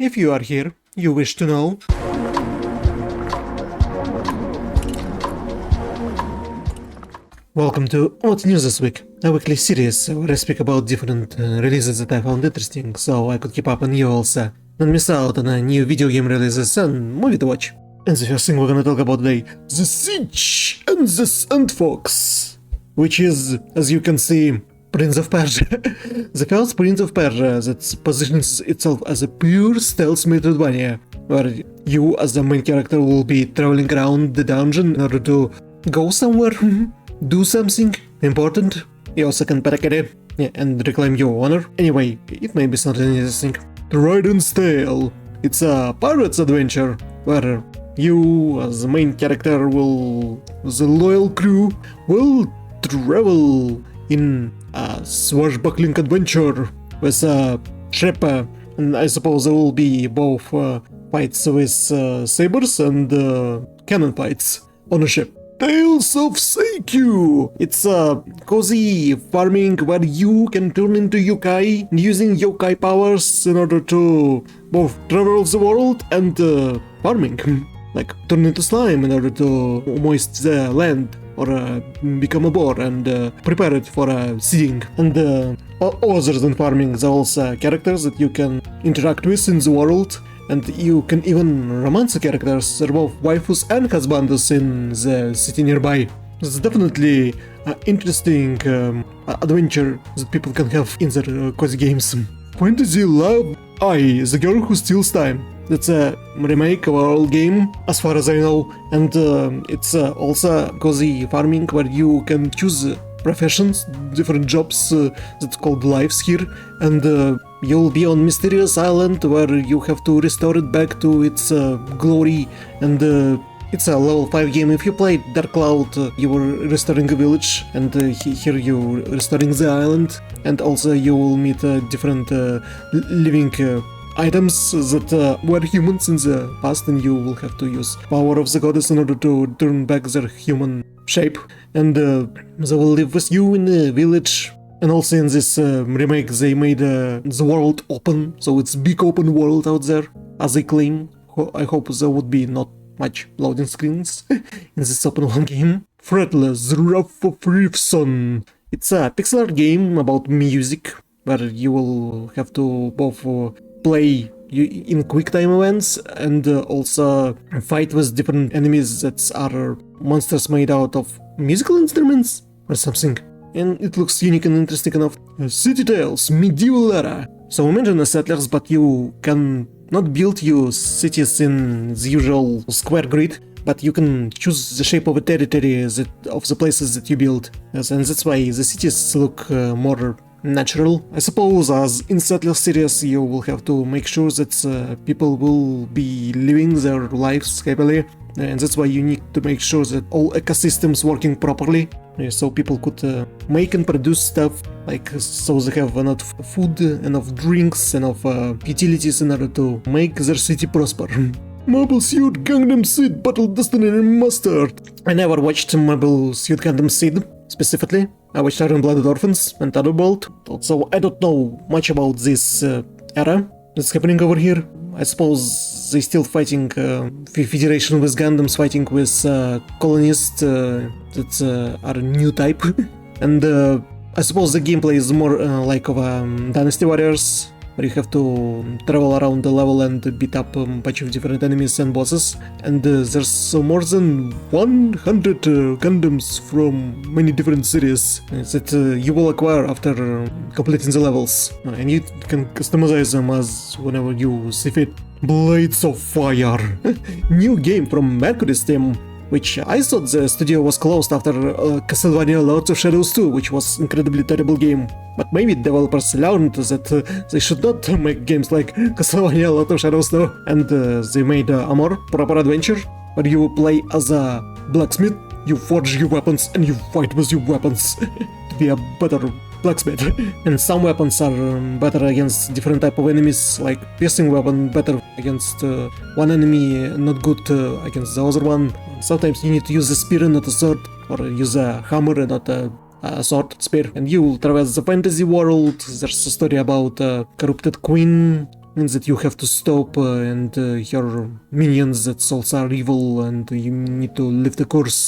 If you are here, you wish to know. Welcome to What's News This Week, a weekly series where I speak about different releases that I found interesting, so I could keep up and you also don't miss out on new video game releases and movie to watch. And the first thing we're gonna talk about today, the Siege and the Sandfox, which is, as you can see, Prince of Persia. The first Prince of Persia that positions itself as a pure stealth Metroidvania, where you as the main character will be traveling around the dungeon in order to go somewhere, do something important. You also can parakere, and reclaim your honor. Anyway, it may be something interesting. Trident's Tale. It's a pirate's adventure, where you as the main character will, the loyal crew, will travel in a swashbuckling adventure with a ship, and I suppose there will be both fights with sabers and cannon fights on a ship. Tales of Seikyu! It's a cozy farming where you can turn into yokai using yokai powers in order to both travel the world and farming. Like turn into slime in order to moist the land or become a boar and prepare it for seeding. And other than farming, there are also characters that you can interact with in the world, and you can even romance the characters. They're both waifus and husbands in the city nearby. It's definitely an interesting adventure that people can have in their cozy games. Fantasy Love I, The Girl Who Steals Time. That's a remake of our old game, as far as I know, and it's also cozy farming where you can choose professions, different jobs that's called lives here, and you'll be on mysterious island where you have to restore it back to its glory, and it's a level 5 game. If you played Dark Cloud, you were restoring a village, and here you're restoring the island, and also you will meet different living items that were humans in the past, and you will have to use power of the goddess in order to turn back their human shape, and they will live with you in the village. And also in this remake they made the world open, so it's big open world out there, as they claim. I hope there would be not much loading screens in this open world game. Fretless, The Wrath of Riffson. It's a pixel art game about music, where you will have to both play in quick time events and also fight with different enemies that are monsters made out of musical instruments or something. And it looks unique and interesting enough. City Tales, Medieval Era. So imagine settlers, but you can not build your cities in the usual square grid, but you can choose the shape of a territory of the places that you build. Yes, and that's why the cities look more natural. I suppose as in Settler series you will have to make sure that people will be living their lives happily, and that's why you need to make sure that all ecosystems working properly, so people could make and produce stuff, like so they have enough food, enough drinks, enough utilities in order to make their city prosper. Mobile Suit Gundam Seed Battle Destiny Remastered. I never watched Mobile Suit Gundam Seed specifically. I watched Iron-Blooded Orphans and Thunderbolt, so I don't know much about this era that's happening over here. I suppose they still fighting Federation with Gundams, fighting with colonists that are a new type. And I suppose the gameplay is more like of Dynasty Warriors, where you have to travel around the level and beat up a bunch of different enemies and bosses. And there's more than 100 Gundams from many different series that you will acquire after completing the levels. And you can customize them as whenever you see fit. Blades of Fire. New game from Mercury's team, which I thought the studio was closed after Castlevania Lords of Shadows 2, which was incredibly terrible game. But maybe developers learned that they should not make games like Castlevania Lords of Shadows 2, and they made Amor, proper adventure, where you play as a blacksmith, you forge your weapons and you fight with your weapons to be a better blacksmith. And some weapons are better against different type of enemies, like piercing weapon better against one enemy, not good against the other one. Sometimes you need to use a spear and not a sword, or use a hammer and not a sword, spear. And you traverse the fantasy world. There's a story about a corrupted queen means that you have to stop and your minions that souls are evil and you need to live the course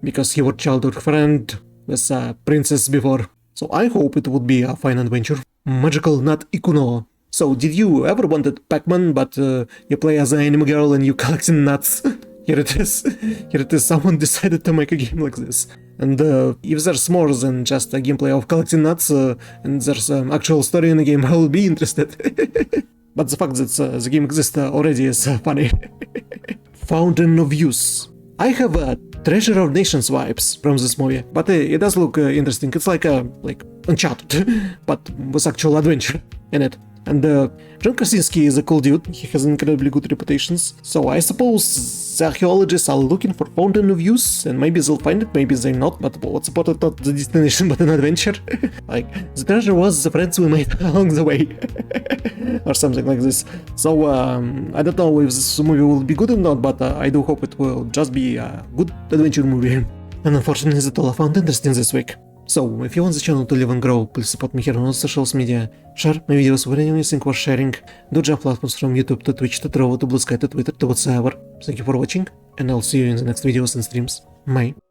because your childhood friend was a princess before. So I hope it would be a fine adventure. Magical Nut Ikuno. So did you ever wanted Pac-Man but you play as an anime girl and you collecting nuts? Here it is. Here it is. Someone decided to make a game like this. And if there's more than just a gameplay of collecting nuts and there's an actual story in the game, I will be interested. But the fact that the game exists already is funny. Fountain of Youth. I have Treasure of Nations vibes from this movie, but it does look interesting. It's like Uncharted, but with actual adventure in it. And John Krasinski is a cool dude, he has incredibly good reputations, so I suppose the archaeologists are looking for Fountain of Youth, and maybe they'll find it, maybe they're not, but what's important, not the destination but an adventure. Like, the treasure was the friends we made along the way, or something like this. So, I don't know if this movie will be good or not, but I do hope it will just be a good adventure movie. And unfortunately, that's all I found interesting this week. So, if you want the channel to live and grow, please support me here on all social media, share my videos with anyone you think worth sharing, do job platforms from YouTube to Twitch to Trovo to Blue Sky to Twitter to whatsoever. Thank you for watching, and I'll see you in the next videos and streams. Bye.